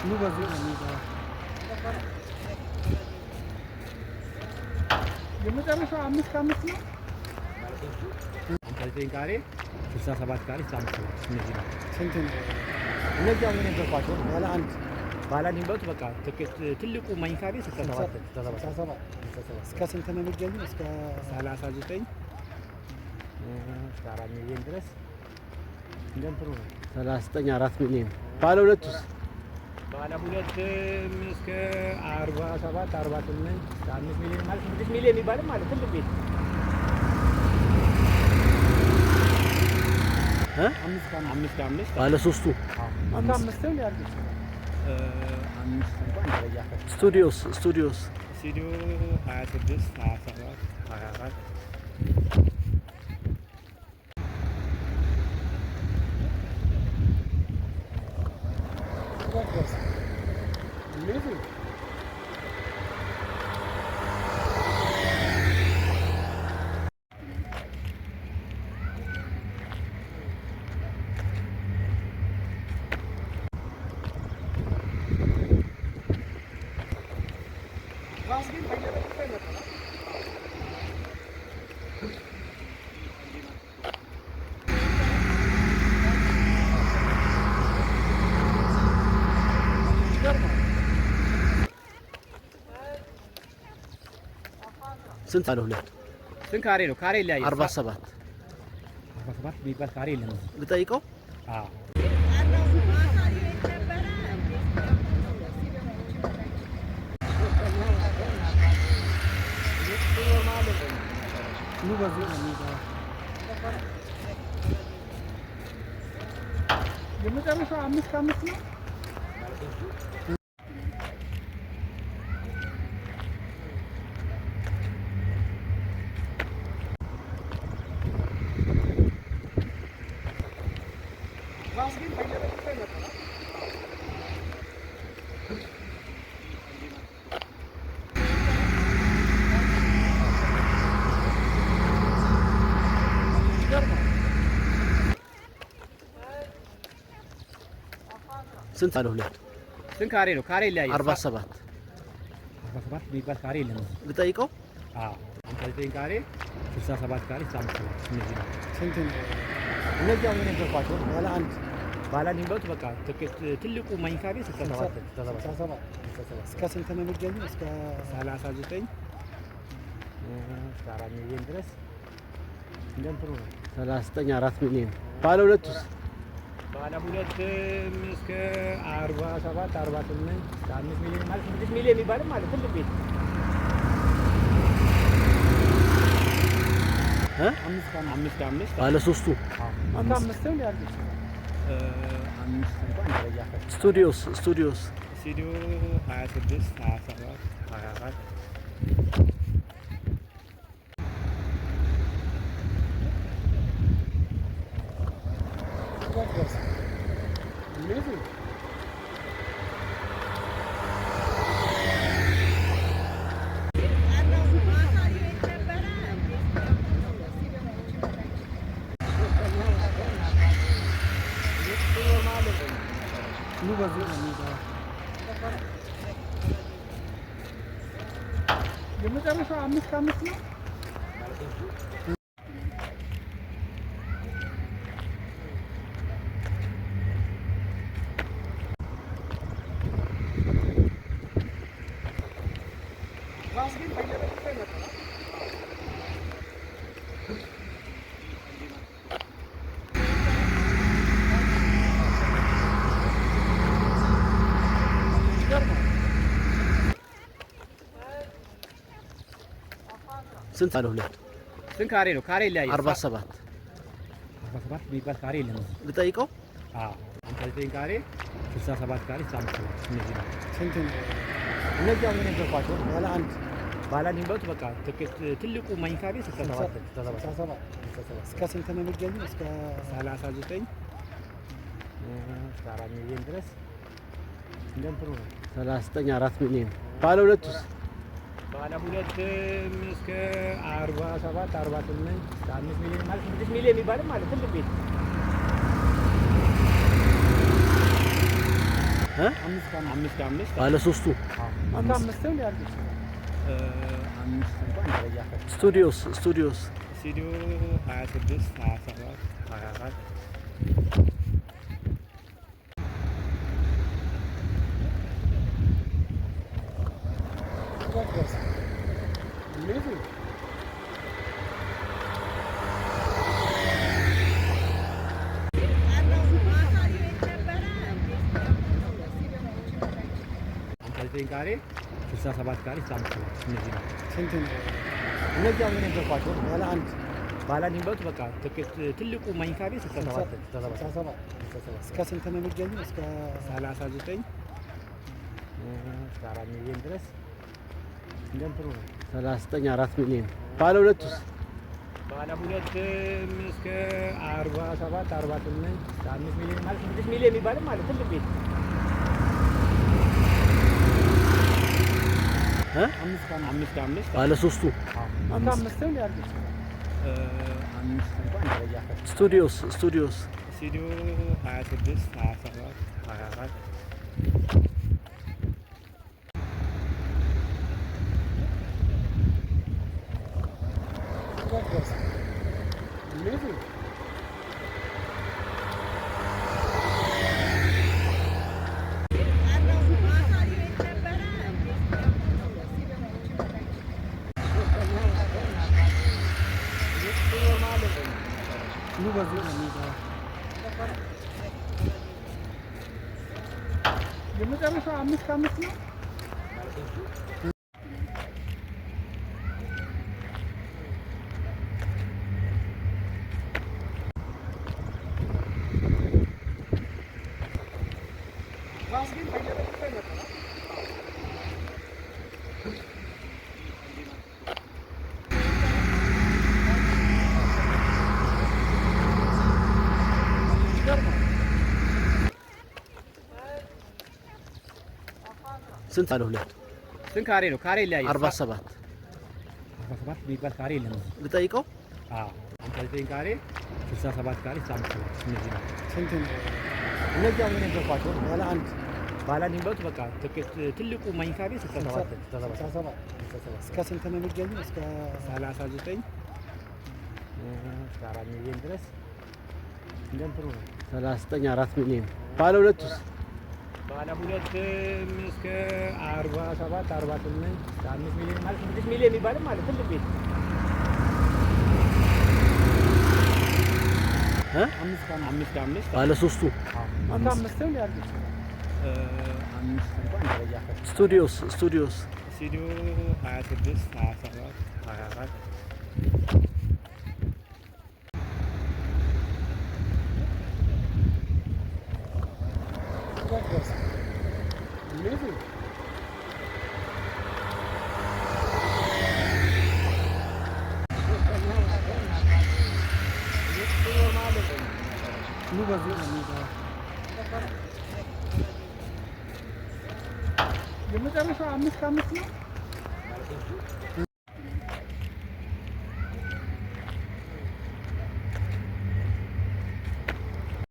ኑ በዚህ ነው የሚባለው። የመጨረሻው 5 ነው። 59 ካሬ 67 ካሬ 65 እነዚህ ናቸው። ስንት ነው? እነዚህ አሁን የነገርኳቸው ባለ አንድ ባላዲንበት በቃ ትልቁ መኝታ ቤት 67 እስከ ስንት ነው የሚገኘው? እስከ 39 እስከ 4 ሚሊዮን ድረስ እንደምትሩ ነው። 39 4 ሚሊዮን። ባለ ሁለቱስ? ባለ ሁለት እስከ 47 48 እስከ 5 ሚሊዮን ማለት 6 ሚሊዮን የሚባልም ማለት ትልቅ ቤት አምስት ባለ ሶስቱ አምስት ነው ያሉት። አምስት እንኳን ደረጃ ስቱዲዮ 26 27 24 ስንት? ባለ ሁለት ስንት ካሬ ነው? ካሬ ላይ 47 የሚባል ካሬ የለም። ልጠይቀው? አዎ ኑ በዚህ ነው የሚባለው። የመጨረሻው 5 ነው። ስንት? ባለ ሁለት ስንት ካሬ ነው? ካሬ ላይ 47 የሚባል ካሬ የለም። ልጠይቀው? አዎ 59 ካሬ 67 ካሬ 65 እነዚህ ናቸው። ስንት ነው? እነዚህ አሁን የነገርኳቸው ባለ አንድ ባላዲንበት በቃ ትልቁ መኝታ ቤት 67 እስከ ስንት ነው የሚገኘው? እስከ 39 እስከ 4 ሚሊዮን ድረስ እንደምትሩ ነው። 39 4 ሚሊዮን። ባለ ሁለቱስ? ባለ ሁለት እስከ 47 48 እስከ 5 ሚሊዮን ማለት 6 ሚሊዮን የሚባልም ማለት ትልቅ ቤት አምስት ባለ ሶስቱ አምስት ነው ያሉት። አምስት እንኳን ደረጃ ስቱዲዮ 26 27 24 ኑ በዚህ ነው የሚባለው። የመጨረሻው 5 ነው። ስንት? ባለ ሁለት ስንት ካሬ ነው? ካሬ ላይ 47 የሚባል ካሬ የለም። ልጠይቀው? አዎ 59 ካሬ 67 ካሬ 65 እነዚህ ናቸው። ስንት ነው? እነዚህ አሁን የነገርኳቸው ባለ አንድ ባላዲንበት በቃ ትልቁ መኝታ ቤት 67 እስከ ስንት ነው የሚገኘው? እስከ 39 እስከ 4 ሚሊዮን ድረስ እንደምትሩ ነው። 39 4 ሚሊዮን። ባለ ሁለቱስ? ባለ ሁለት እስከ 47 48 እስከ 5 ሚሊዮን ማለት 6 ሚሊዮን የሚባልም ማለት ትልቅ ቤት 5 ከ5 ባለ ሶስቱ አምስት ነው ያሉት። 5 እንኳን ደረጃ ከፍ ስቱዲዮስ ስቱዲዮ 26 27 24 9 ካሬ 67 ካሬ 65 እነዚህ ናቸው። ስንት ነው? እነዚህ አሁን የነገርኳቸው ባለ አንድ ባለ አንድ የሚባሉት በቃ ትልቁ መኝታ ቤት 67 እስከ ስንት ነው የሚገኘው? እስከ 39 እስከ 4 ሚሊዮን ድረስ እንደ እንትኑ ነው። 39 4 ሚሊዮን። ባለ ሁለቱስ? ባለ ሁለት እስከ 47 48 እስከ 5 ሚሊዮን ማለት 6 ሚሊዮን የሚባልም ማለት ትልቅ ቤት አምስት ከአምስት ባለ ሶስቱ አምስት ነው ያሉት። 5 እንኳን ደረጃ ከፍ ስቱዲዮ 26 27 24 የመጨረሻው 5 ከ5 ነው። ስንት ባለ ሁለት? ስንት ካሬ ነው? ካሬ ይለያያል። 47 47 የሚባል ካሬ የለም። ልጠይቀው? አዎ 59 ካሬ 67 ካሬ 65 እነዚህ ናቸው። ስንት ነው? እነዚህ አሁን የነገርኳቸው ባለ አንድ ባለ አንድ የሚባሉት በቃ ትልቁ መኝታ ቤት 67 እስከ ስንት ነው የሚገኘው? እስከ 39 እስከ 4 ሚሊዮን ድረስ እንደ እንትኑ ነው። 39 4 ሚሊዮን። ባለ ሁለቱስ? ባለ ሁለት እስከ 47 48 እስከ 5 ሚሊዮን ማለት 6 ሚሊዮን የሚባልም ማለት ትልቅ ቤት አምስት ከአምስት ባለ ሶስቱ አምስት ነው ያሉት። 5 እንኳን ደረጃ ከፍ ስቱዲዮ 26 27 24 የመጨረሻው 5 ከ5 ነው።